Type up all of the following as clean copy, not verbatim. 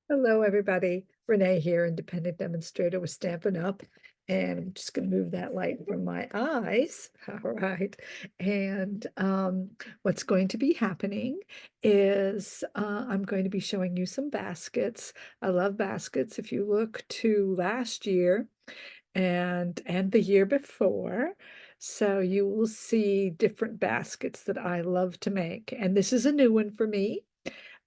Hello, everybody. Renee here, independent demonstrator with Stampin' Up. And I'm just going to move that light from my eyes. All right. And what's going to be happening is I'm going to be showing you some baskets. I love baskets. If you look to last year and the year before, so you will see different baskets that I love to make. And this is a new one for me.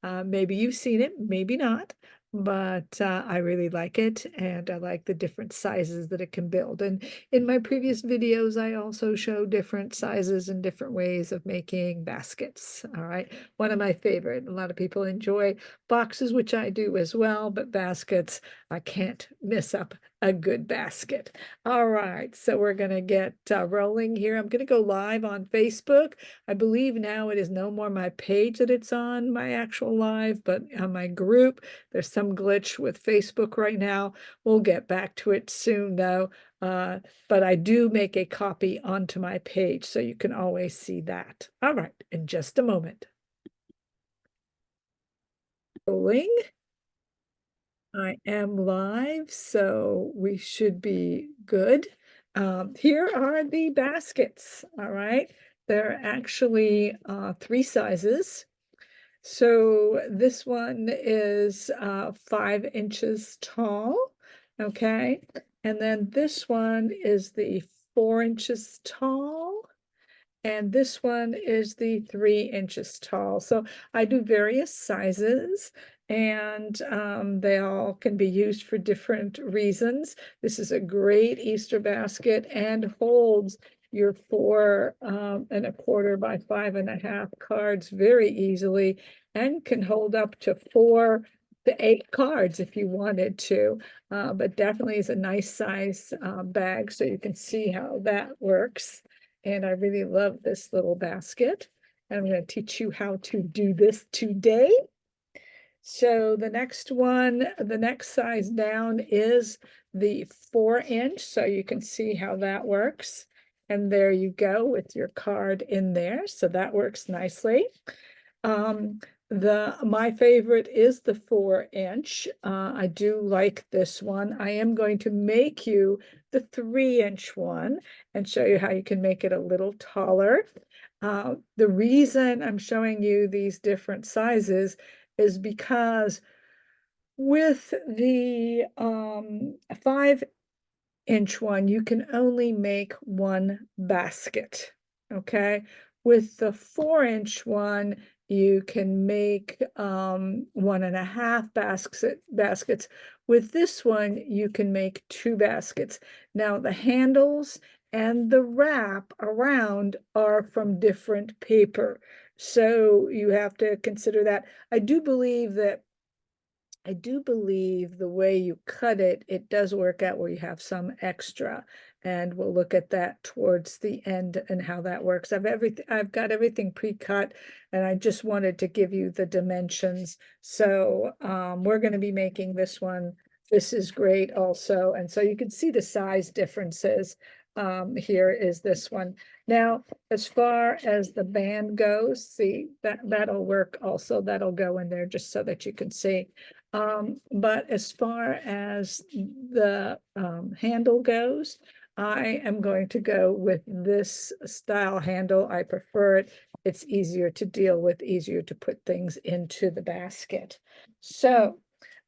Maybe you've seen it, maybe not, but I really like it, and I like the different sizes that it can build. And in my previous videos, I also show different sizes and different ways of making baskets. All right, one of my favorite. A lot of people enjoy boxes, which I do as well, but baskets, I can't miss up a good basket. All right, so we're gonna get rolling here. I'm gonna go live on Facebook. I believe now it is no more my page that it's on, my actual live, but on my group. There's some glitch with Facebook right now. We'll get back to it soon, though. But I do make a copy onto my page, so you can always see that. All right, in just a moment. Rolling. I am live, so we should be good. Here are the baskets, all right? They're actually three sizes. So this one is 5 inches tall, okay? And then this one is the 4 inches tall. And this one is the 3 inches tall. So I do various sizes, and they all can be used for different reasons. This is a great Easter basket and holds your 4¼ by 5½ cards very easily, and can hold up to 4 to 8 cards if you wanted to. But definitely is a nice size bag, so you can see how that works. And I really love this little basket. I'm going to teach you how to do this today. So the next one, the next size down is the 4 inch. So you can see how that works. And there you go with your card in there. So that works nicely. My favorite is the 4 inch. I do like this one. I am going to make you the 3 inch one and show you how you can make it a little taller. The reason I'm showing you these different sizes is because with the 5 inch one, you can only make one basket, okay? With the 4 inch one, you can make 1½ baskets. With this one, you can make 2 baskets. Now, the handles and the wrap around are from different paper, so you have to consider that. I do believe the way you cut it, it does work out where you have some extra, and we'll look at that towards the end and how that works. I've got everything pre-cut, and I just wanted to give you the dimensions. So we're going to be making this one. This is great also, and so you can see the size differences. Here is this one. Now, as far as the band goes, see that'll work also. That'll go in there just so that you can see. But as far as the handle goes, I am going to go with this style handle. I prefer it. It's easier to deal with, easier to put things into the basket. So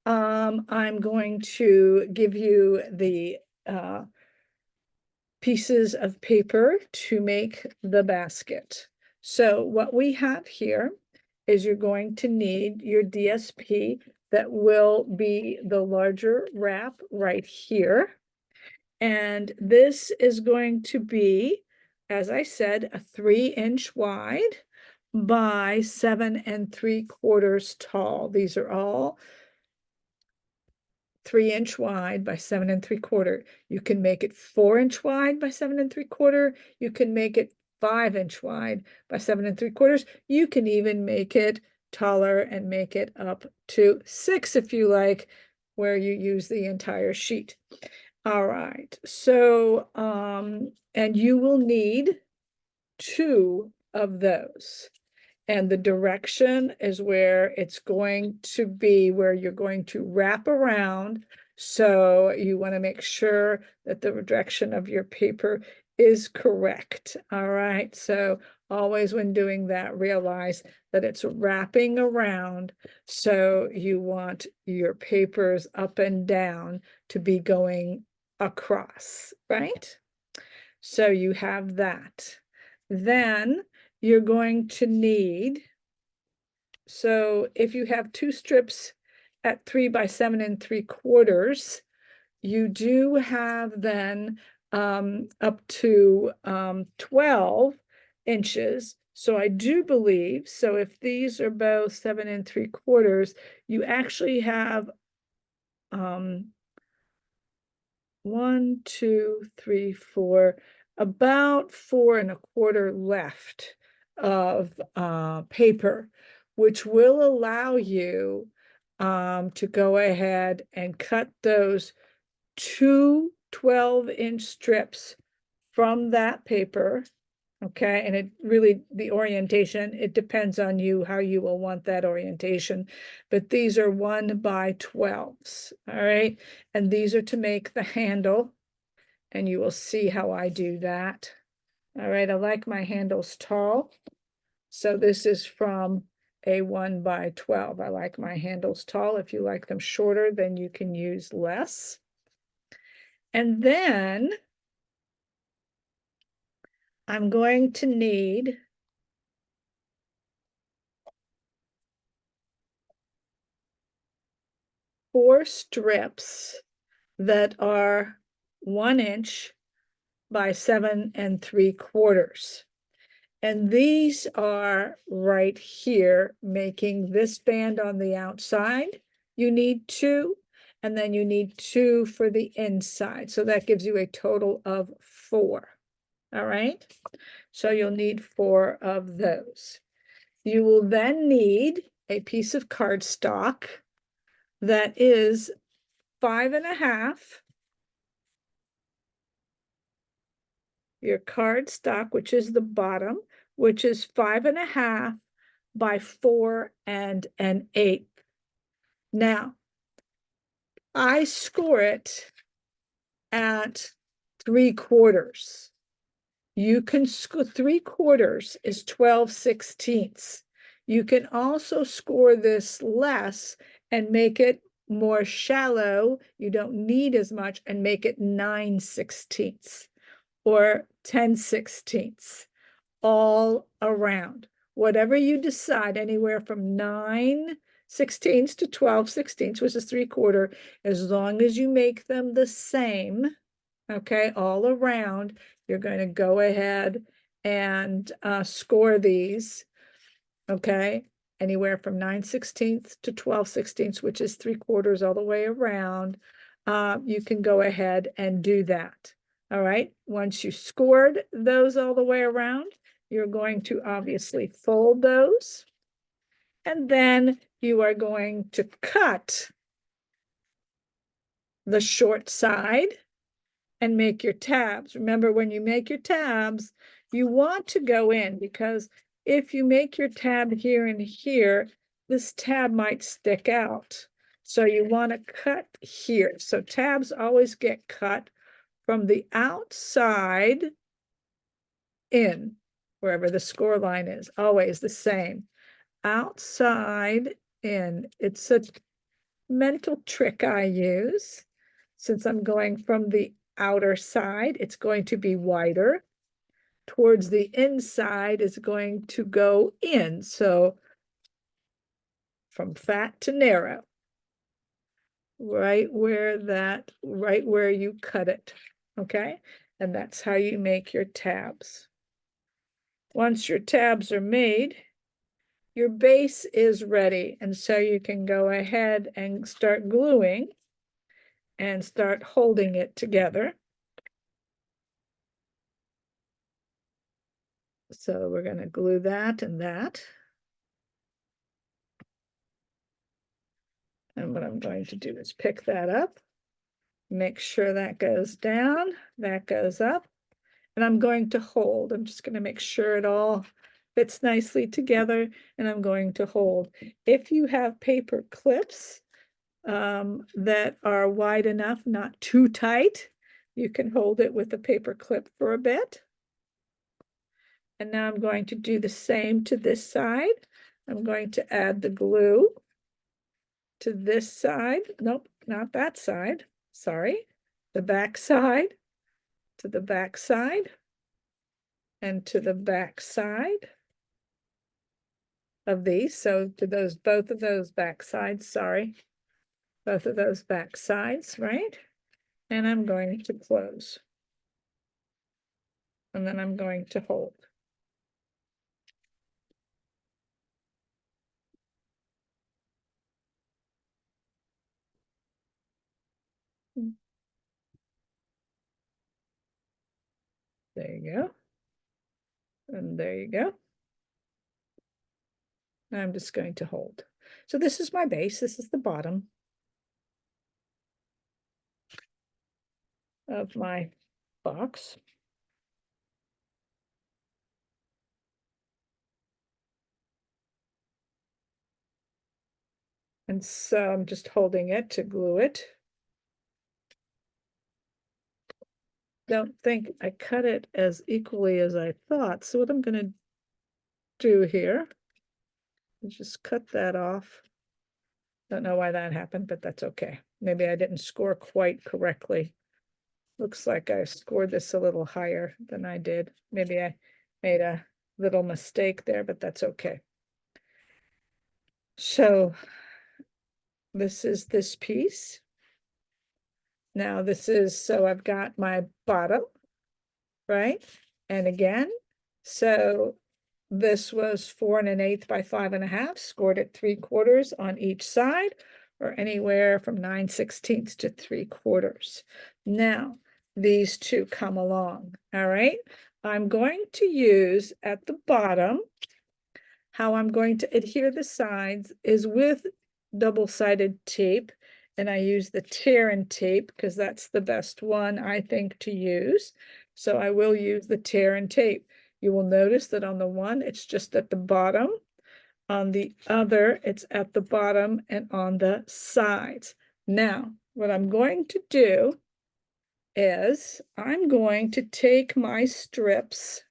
I'm going to give you the pieces of paper to make the basket. So what we have here is you're going to need your DSP that will be the larger wrap right here. And this is going to be, as I said, a 3 inch wide by 7¾ tall. These are all 3 inch wide by 7¾ You can make it 4 inch wide by 7¾ You can make it 5 inch wide by 7¾ You can even make it taller and make it up to 6 if you like, where you use the entire sheet. All right, so and you will need 2 of those. And the direction is where it's going to be, where you're going to wrap around. So you want to make sure that the direction of your paper is correct. All right. So always when doing that, realize that it's wrapping around. So you want your papers up and down to be going across, right? So you have that. Then you're going to need, so if you have two strips at 3 by 7 3/4, you do have then up to 12 inches. So I do believe, so if these are both 7 3/4, you actually have 1, 2, 3, 4, about 4 1/4 left of paper, which will allow you to go ahead and cut those two 12-inch strips from that paper. Okay, and it really, the orientation, it depends on you how you will want that orientation. But these are 1 by 12s, all right? And these are to make the handle, and you will see how I do that. All right, I like my handles tall. So this is from a 1 by 12. I like my handles tall. If you like them shorter, then you can use less. And then I'm going to need four strips that are 1 inch by 7 3/4. And these are right here, making this band on the outside. You need two, and then you need two for the inside. So that gives you a total of 4. All right. So you'll need 4 of those. You will then need a piece of cardstock that is 5 1/2. Your cardstock, which is the bottom, which is 5 1/2 by 4 1/8. Now, I score it at 3/4. You can score 3/4 is 12/16. You can also score this less and make it more shallow. You don't need as much, and make it 9/16 or 10/16, all around. Whatever you decide, anywhere from 9/16 to 12/16, which is 3/4, as long as you make them the same, okay, all around, you're going to go ahead and score these, okay, anywhere from 9/16 to 12/16, which is 3/4 all the way around. You can go ahead and do that. All right, once you scored those all the way around, you're going to obviously fold those, and then you are going to cut the short side and make your tabs. Remember, when you make your tabs, you want to go in, because if you make your tab here and here, this tab might stick out. So you want to cut here. So tabs always get cut from the outside in, wherever the score line is, always the same. Outside in. It's a mental trick I use. Since I'm going from the outer side, it's going to be wider. Towards the inside is going to go in. So from fat to narrow, right where you cut it. Okay. And that's how you make your tabs. Once your tabs are made, your base is ready. And so you can go ahead and start gluing and start holding it together. So we're going to glue that and that. And what I'm going to do is pick that up, make sure that goes down, that goes up, and I'm going to hold. I'm just going to make sure it all fits nicely together, and I'm going to hold. If you have paper clips that are wide enough, not too tight, you can hold it with a paper clip for a bit. And now I'm going to do the same to this side. I'm going to add the glue to this side. Nope, not that side. Sorry. The back side, to the back side, and to the back side of these. So to those, both of those back sides, sorry. Both of those back sides, right? And I'm going to close. And then I'm going to hold. There you go. And there you go. I'm just going to hold. So this is my base. This is the bottom of my box. And so I'm just holding it to glue it. Don't think I cut it as equally as I thought. So what I'm going to do here is just cut that off. Don't know why that happened, but that's okay. Maybe I didn't score quite correctly. Looks like I scored this a little higher than I did. Maybe I made a little mistake there, but that's okay. So this is this piece. Now this is, so I've got my bottom, right? And again, so this was 4 1/8 by 5 1/2, scored at 3/4 on each side, or anywhere from 9/16 to 3/4. Now, these two come along, all right? I'm going to use at the bottom, how I'm going to adhere the sides is with double-sided tape, and I use the tear and tape because that's the best one I think to use. So I will use the tear and tape. You will notice that on the one, it's just at the bottom. On the other, it's at the bottom and on the sides. Now, what I'm going to do is I'm going to take my strips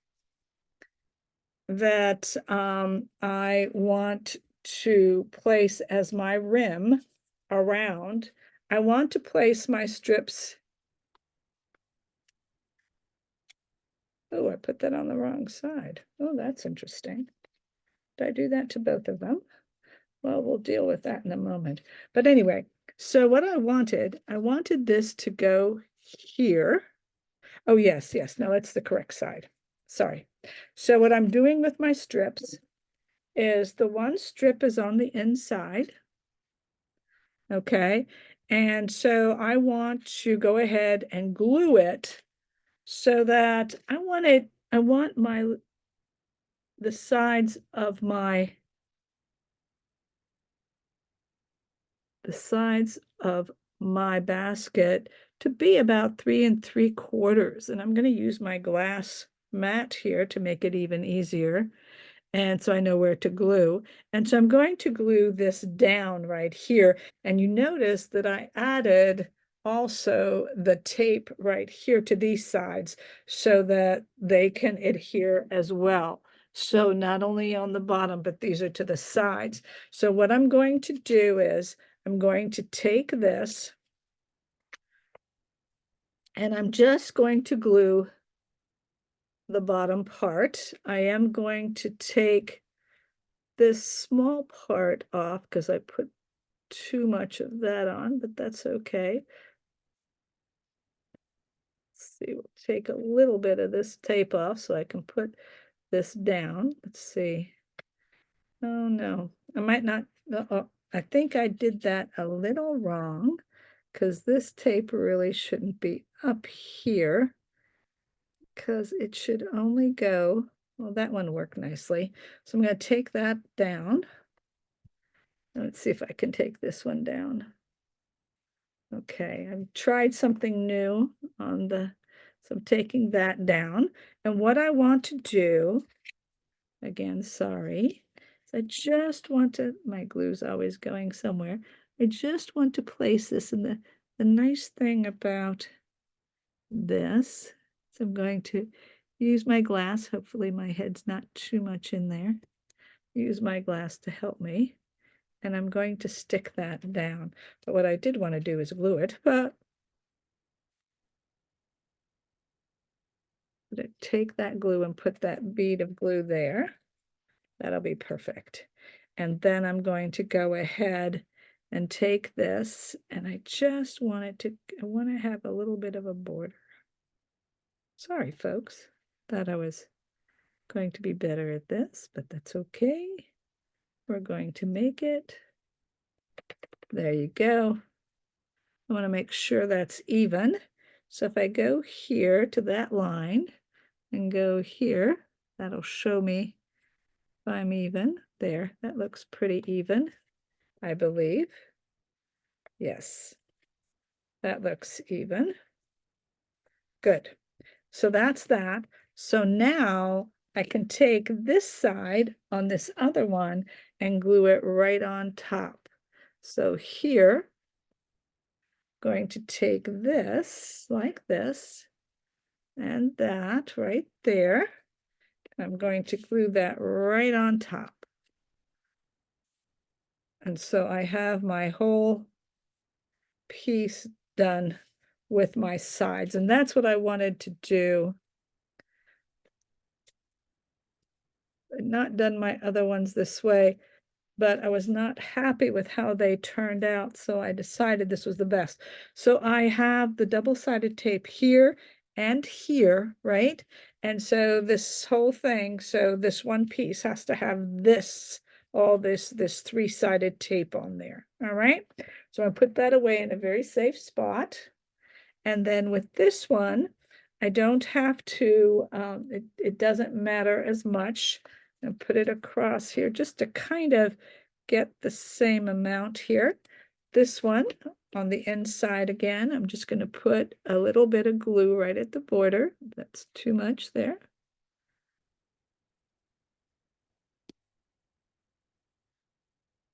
that I want to place as my rim around. I want to place my strips. Oh, I put that on the wrong side. Oh, that's interesting. Did I do that to both of them? Well, we'll deal with that in a moment. But anyway, so what I wanted this to go here. Oh, yes, yes. No, that's the correct side. Sorry. So what I'm doing with my strips is the one strip is on the inside. Okay. And so I want to go ahead and glue it so that I want the sides of my basket to be about 3 3/4. And I'm going to use my glass mat here to make it even easier. And so I know where to glue. And so I'm going to glue this down right here. And you notice that I added also the tape right here to these sides so that they can adhere as well. So not only on the bottom, but these are to the sides. So what I'm going to do is I'm going to take this and I'm just going to glue the bottom part. I am going to take this small part off because I put too much of that on, but that's okay. Let's see, we'll take a little bit of this tape off so I can put this down. Let's see. Oh no, I might not. Oh, I think I did that a little wrong because this tape really shouldn't be up here because it should only go, well, that one worked nicely. So I'm going to take that down. Let's see if I can take this one down. Okay, I've tried something new on the, so I'm taking that down. And what I want to do Again, sorry. I just want to, my glue's always going somewhere. I just want to place this in the nice thing about this. So I'm going to use my glass. Hopefully my head's not too much in there. Use my glass to help me. And I'm going to stick that down. But what I did want to do is glue it, but take that glue and put that bead of glue there. That'll be perfect. And then I'm going to go ahead and take this, and I just want I want to have a little bit of a border. Sorry, folks. Thought I was going to be better at this, but that's okay. We're going to make it. There you go. I want to make sure that's even. So if I go here to that line and go here, that'll show me if I'm even. There, that looks pretty even, I believe. Yes, that looks even. Good. So that's that. So now I can take this side on this other one and glue it right on top. So here, going to take this like this and that right there. I'm going to glue that right on top. And so I have my whole piece done with my sides, and that's what I wanted to do. I'd not done my other ones this way, but I was not happy with how they turned out, so I decided this was the best. So I have the double-sided tape here and here, right? And so this whole thing, so this one piece has to have this, all this three-sided tape on there, all right? So I put that away in a very safe spot. And then with this one, I don't have to, it doesn't matter as much. And put it across here just to kind of get the same amount here. This one on the inside again, I'm just going to put a little bit of glue right at the border. That's too much there.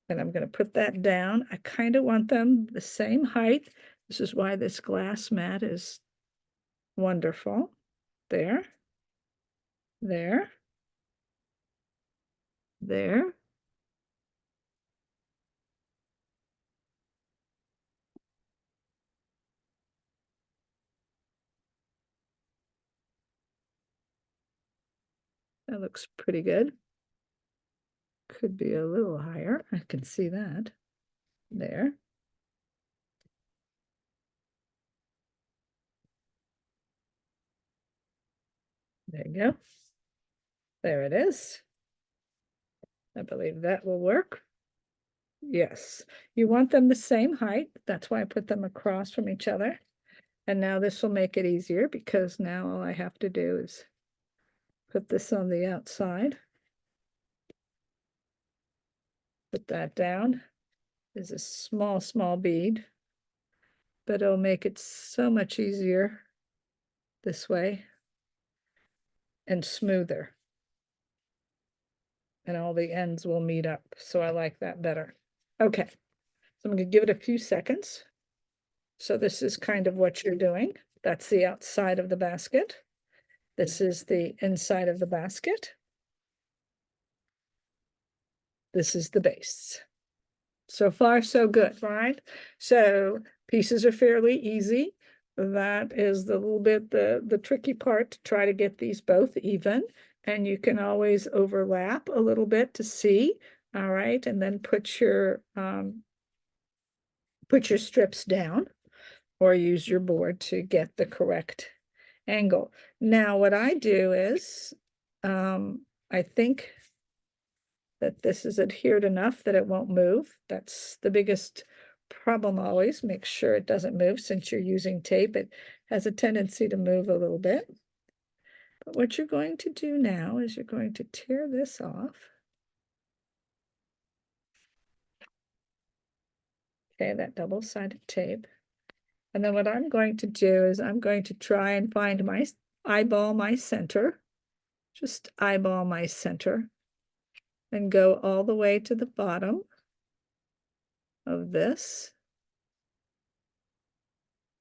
And I'm going to put that down. I kind of want them the same height. This is why this glass mat is wonderful. There, there, there. That looks pretty good. Could be a little higher. I can see that. There. There you go. There it is. I believe that will work. Yes. You want them the same height. That's why I put them across from each other. And now this will make it easier because now all I have to do is put this on the outside. Put that down. There's a small, small bead, but it'll make it so much easier this way and smoother. And all the ends will meet up. So I like that better. Okay, so I'm going to give it a few seconds. So this is kind of what you're doing. That's the outside of the basket. This is the inside of the basket. This is the base. So far, so good, right? So pieces are fairly easy. That is the little bit, the tricky part to try to get these both even. And you can always overlap a little bit to see, all right? And then put your strips down or use your board to get the correct angle. Now, what I do is, I think that this is adhered enough that it won't move. That's the biggest problem always. Make sure it doesn't move since you're using tape. It has a tendency to move a little bit. But what you're going to do now is you're going to tear this off. Okay, that double-sided tape. And then what I'm going to do is I'm going to try and find eyeball my center. Just eyeball my center. and go all the way to the bottom of this.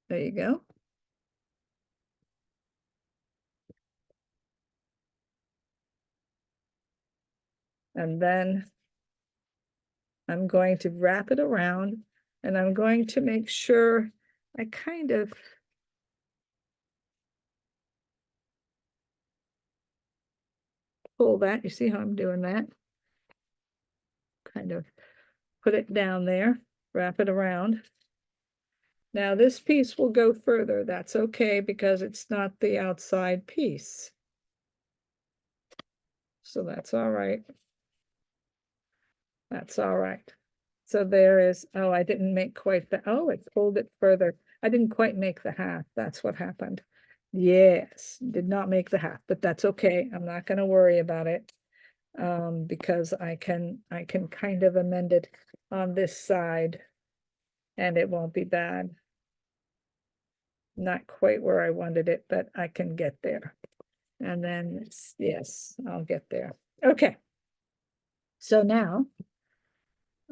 There you go. And then I'm going to wrap it around, and I'm going to make sure I kind of pull that. You see how I'm doing that? Kind of put it down there, wrap it around. Now this piece will go further. That's okay because it's not the outside piece. So that's all right. That's all right. So there is, oh, I didn't make quite the, oh, it pulled it further. I didn't quite make the half. That's what happened. Yes, did not make the half, but that's okay. I'm not going to worry about it. Because I can kind of amend it on this side and it won't be bad. Not quite where I wanted it, but I can get there. And then, yes, I'll get there. Okay. So now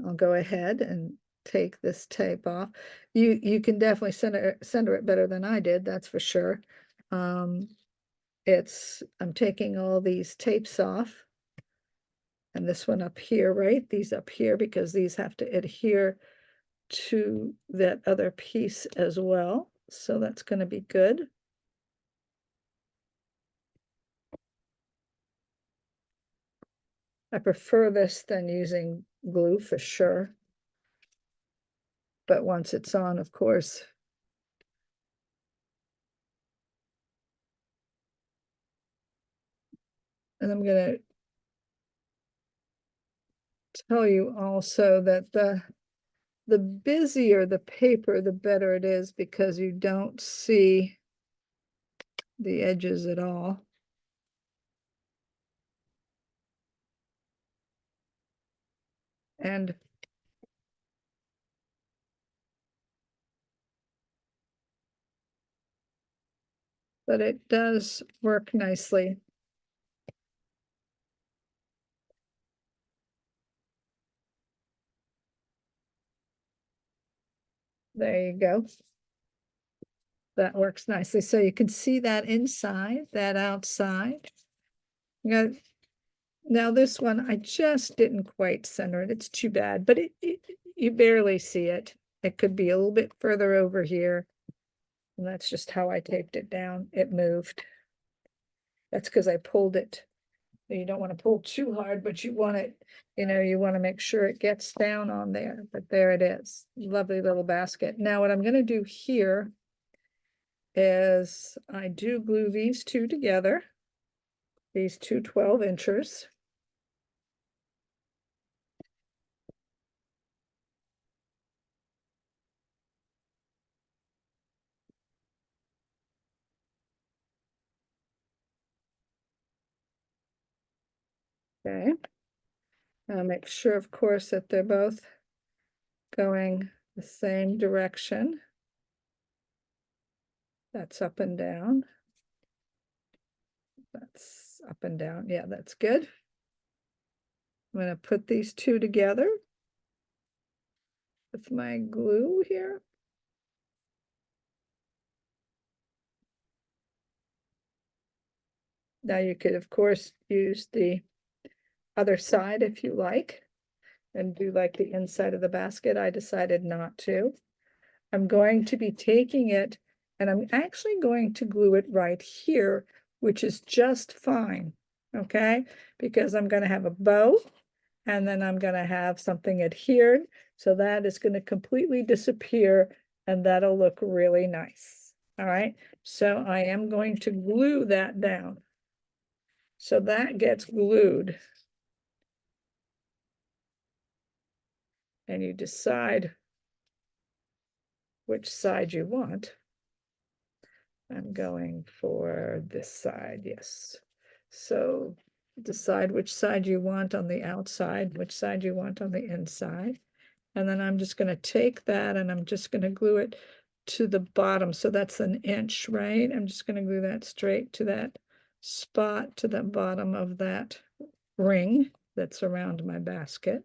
I'll go ahead and take this tape off. You can definitely center it better than I did, that's for sure. I'm taking all these tapes off. And this one up here, right? These up here, because these have to adhere to that other piece as well. So that's going to be good. I prefer this than using glue for sure. But once it's on, of course. And I'm going to tell you also that the busier the paper, the better it is because you don't see the edges at all. And but it does work nicely. There you go. That works nicely. So you can see that inside, that outside. Now this one, I just didn't quite center it. It's too bad, but you barely see it. It could be a little bit further over here. And that's just how I taped it down. It moved. That's because I pulled it. You don't want to pull too hard, but you want it, you want to make sure it gets down on there. But there it is. Lovely little basket. Now what I'm going to do here is I do glue these two together. These two 12-inchers. Okay. I'll make sure, of course, that they're both going the same direction. That's up and down. That's up and down. Yeah, that's good. I'm going to put these two together with my glue here. Now you could, of course, use the other side if you like and do like the inside of the basket. I decided not to. I'm going to be taking it and I'm actually going to glue it right here, which is just fine, okay? Because I'm going to have a bow and then I'm going to have something adhered. So that is going to completely disappear and that'll look really nice. All right, so I am going to glue that down. So that gets glued. And you decide which side you want. I'm going for this side, yes. So decide which side you want on the outside, which side you want on the inside. And then I'm just going to take that and I'm just going to glue it to the bottom. So that's an inch, right? I'm just going to glue that straight to that spot to the bottom of that ring. that's around my basket.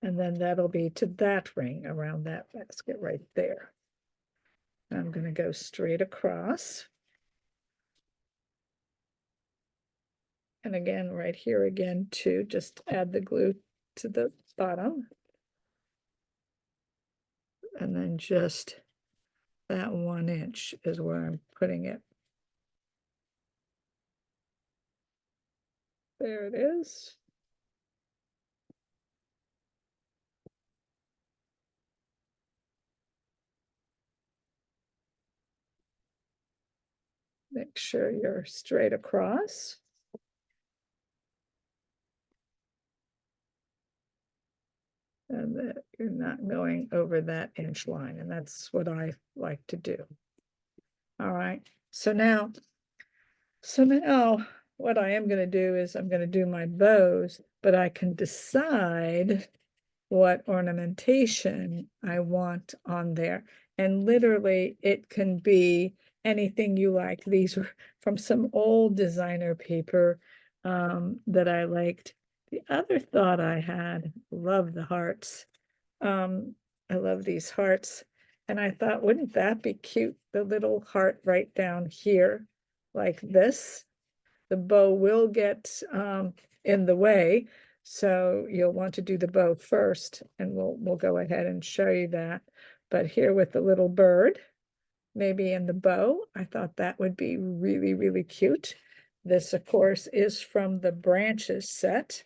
And then that'll be to that ring around that basket right there. I'm going to go straight across. And again, right here again, too, just add the glue to the bottom. And then just that 1 inch is where I'm putting it. There it is. Make sure you're straight across. And that you're not going over that inch line. And that's what I like to do. All right. So now what I am going to do is I'm going to do my bows, but I can decide what ornamentation I want on there. And literally it can be anything you like. These were from some old designer paper that I liked. The other thought I had, love the hearts. I love these hearts. And I thought, wouldn't that be cute? The little heart right down here, like this. The bow will get in the way. So you'll want to do the bow first, and we'll go ahead and show you that. But here with the little bird, maybe in the bow, I thought that would be really, really cute. This, of course, is from the branches set,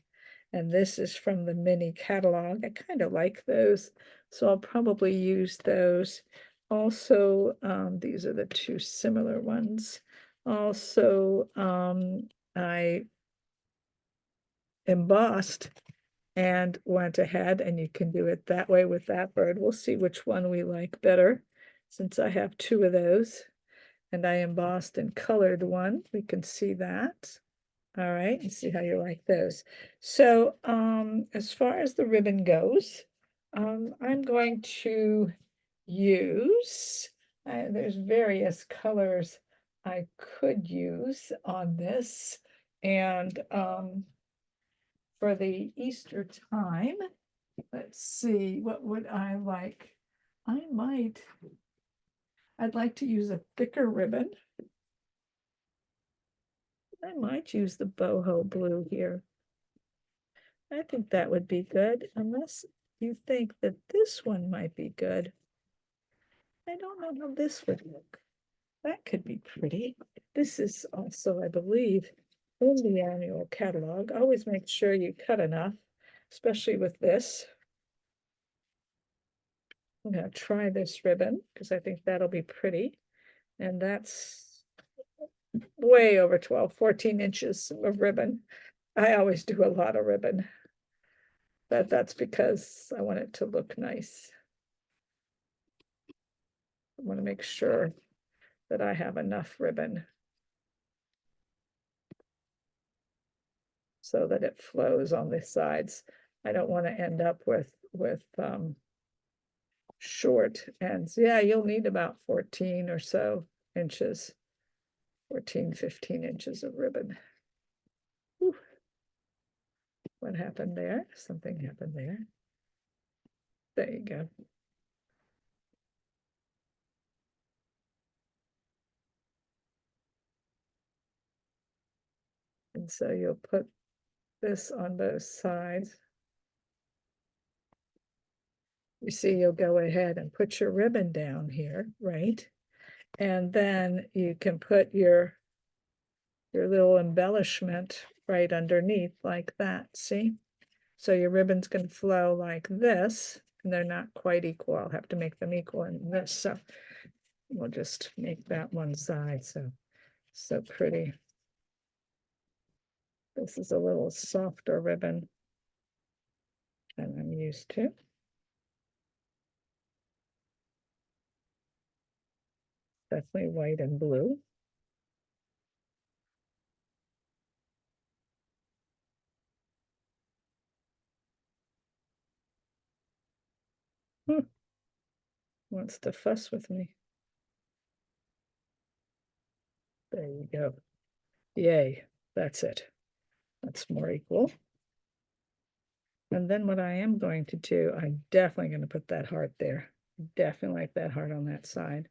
and this is from the mini catalog. I kind of like those, so I'll probably use those. Also, these are the two similar ones. Also, I embossed and went ahead, and you can do it that way with that bird. We'll see which one we like better, since I have two of those. And I embossed and colored one. We can see that. All right, and see how you like those. So as far as the ribbon goes, I'm going to use, there's various colors I could use on this. And for the Easter time, let's see, what would I like? I'd like to use a thicker ribbon. I might use the boho blue here. I think that would be good, unless you think that this one might be good. I don't know how this would look. That could be pretty. This is also, I believe, in the annual catalog. Always make sure you cut enough, especially with this. I'm gonna try this ribbon because I think that'll be pretty. And that's way over 12, 14 inches of ribbon. I always do a lot of ribbon. That's because I want it to look nice. I want to make sure that I have enough ribbon so that it flows on the sides. I don't want to end up with short ends. Yeah, you'll need about 14 or so inches, 14, 15 inches of ribbon. Whew. What happened there? Something happened there. There you go. And so you'll put this on both sides. You see, you'll go ahead and put your ribbon down here, right? And then you can put your little embellishment right underneath like that, see? So your ribbon's going to flow like this, and they're not quite equal. I'll have to make them equal in this. So we'll just make that one side so pretty. This is a little softer ribbon than I'm used to. Definitely white and blue. wants to fuss with me. There you go. Yay, that's it. That's more equal. And then what I am going to do, I'm definitely going to put that heart there. Definitely like that heart on that side.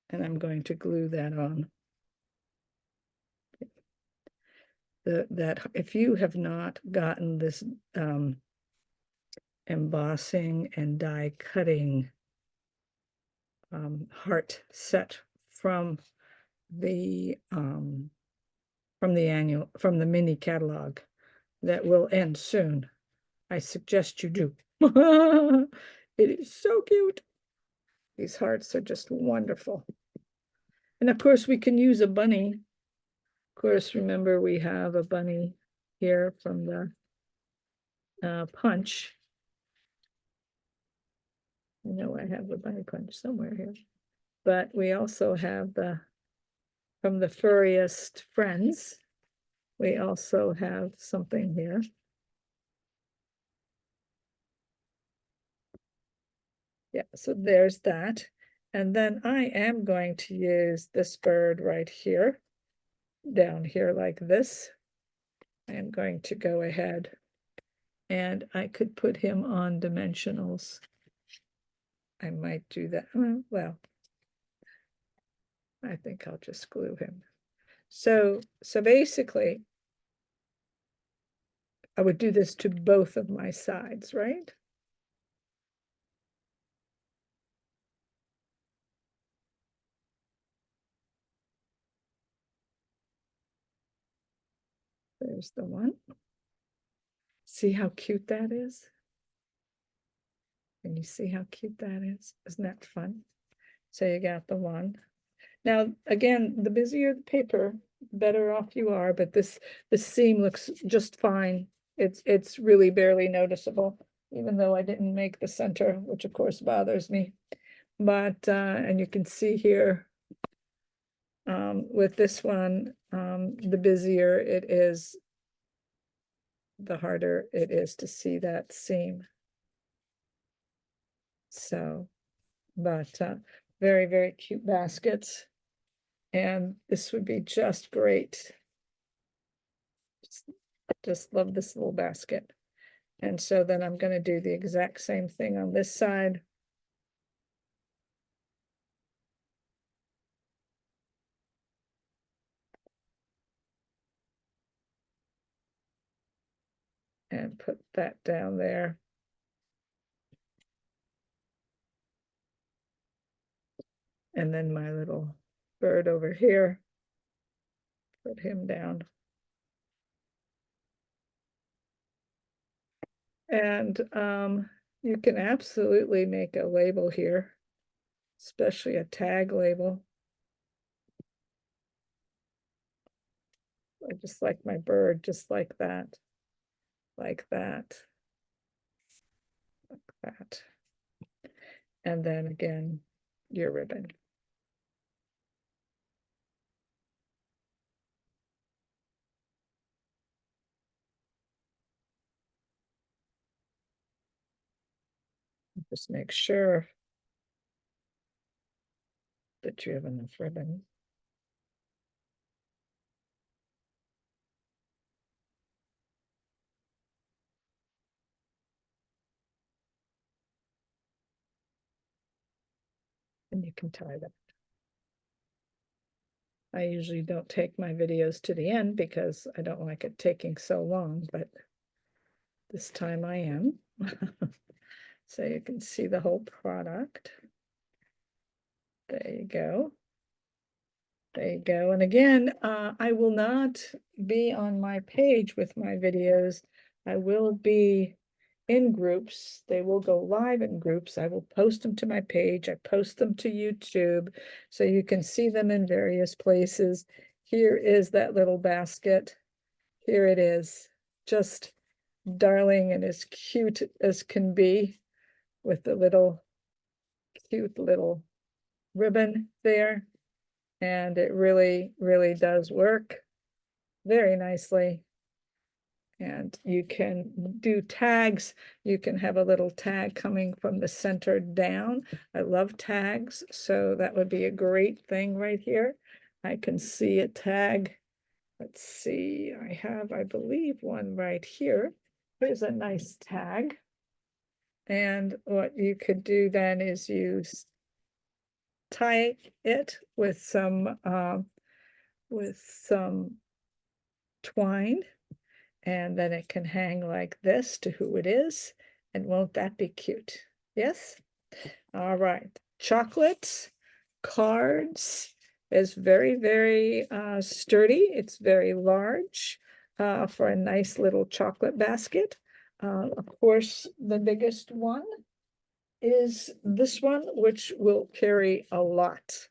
And I'm going to glue that on. That if you have not gotten this embossing and die cutting heart set from the mini catalog that will end soon, I suggest you do. It is so cute. These hearts are just wonderful. And of course, we can use a bunny. Of course, remember we have a bunny here from the punch. I know I have the bunny punch somewhere here. But we also have from the Furriest Friends, we also have something here. Yeah, so there's that. And then I am going to use this bird right here, down here like this. I am going to go ahead and I could put him on dimensionals. I might do that. Well, I think I'll just glue him. So basically, I would do this to both of my sides, right? There's the one. See how cute that is? Can you see how cute that is? Isn't that fun? So you got the one. Now, again, the busier the paper, the better off you are, but the seam looks just fine. It's really barely noticeable, even though I didn't make the center, which of course bothers me. But and you can see here with this one, the busier it is, the harder it is to see that seam. So, but very, very cute baskets. And this would be just great. Just love this little basket. And so then I'm going to do the exact same thing on this side. And put that down there. And then my little bird over here, put him down. And you can absolutely make a label here, especially a tag label. I just like my bird, just like that, like that, like that. And then again, your ribbon. Just make sure that you have enough ribbon. And you can tie that. I usually don't take my videos to the end because I don't like it taking so long, but this time I am. So you can see the whole product. There you go. There you go. And again, I will not be on my page with my videos. I will be in groups. They will go live in groups. I will post them to my page. I post them to YouTube so you can see them in various places. Here is that little basket. Here it is. Just darling and as cute as can be with the little cute little ribbon there. And it really, really does work very nicely. And you can do tags. You can have a little tag coming from the center down. I love tags, so that would be a great thing right here. I can see a tag. Let's see, I have, I believe, one right here. Here's a nice tag. And what you could do then is use tie it with some twine, and then it can hang like this to who it is. And won't that be cute? Yes? All right. Chocolates, cards is very, very sturdy. It's very large for a nice little chocolate basket. Of course, the biggest one is this one, which will carry a lot.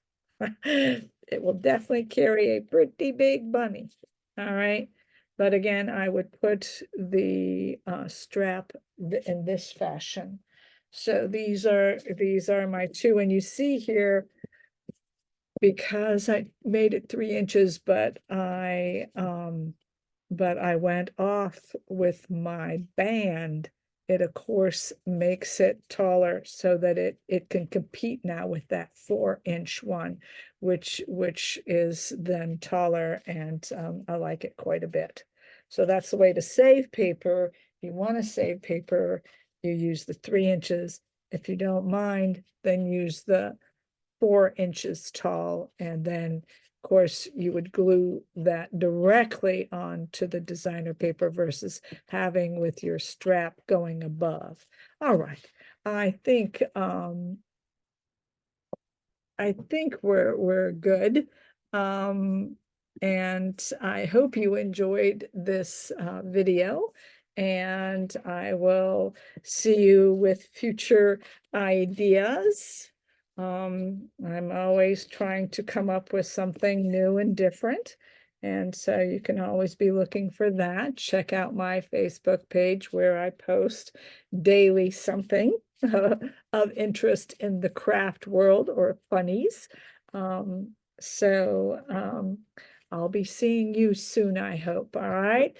It will definitely carry a pretty big bunny. All right. But again, I would put the strap in this fashion. So these are my two, and you see here, because I made it 3 inches, but I went off with my band. It of course makes it taller so that it can compete now with that 4-inch one, which is then taller, and I like it quite a bit. So that's the way to save paper. If you want to save paper, you use the 3 inches. If you don't mind, then use the 4 inches tall, and then of course you would glue that directly onto the designer paper versus having with your strap going above. All right, I think we're good. Um, and I hope you enjoyed this video, and I will see you with future ideas. I'm always trying to come up with something new and different. And so you can always be looking for that. Check out my Facebook page where I post daily something of interest in the craft world or funnies. Um, so I'll be seeing you soon, I hope. All right.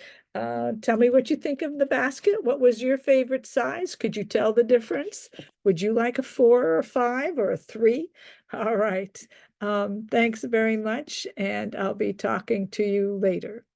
Tell me what you think of the basket. What was your favorite size? Could you tell the difference? Would you like a 4 or a 5 or a 3? All right. Thanks very much, and I'll be talking to you later.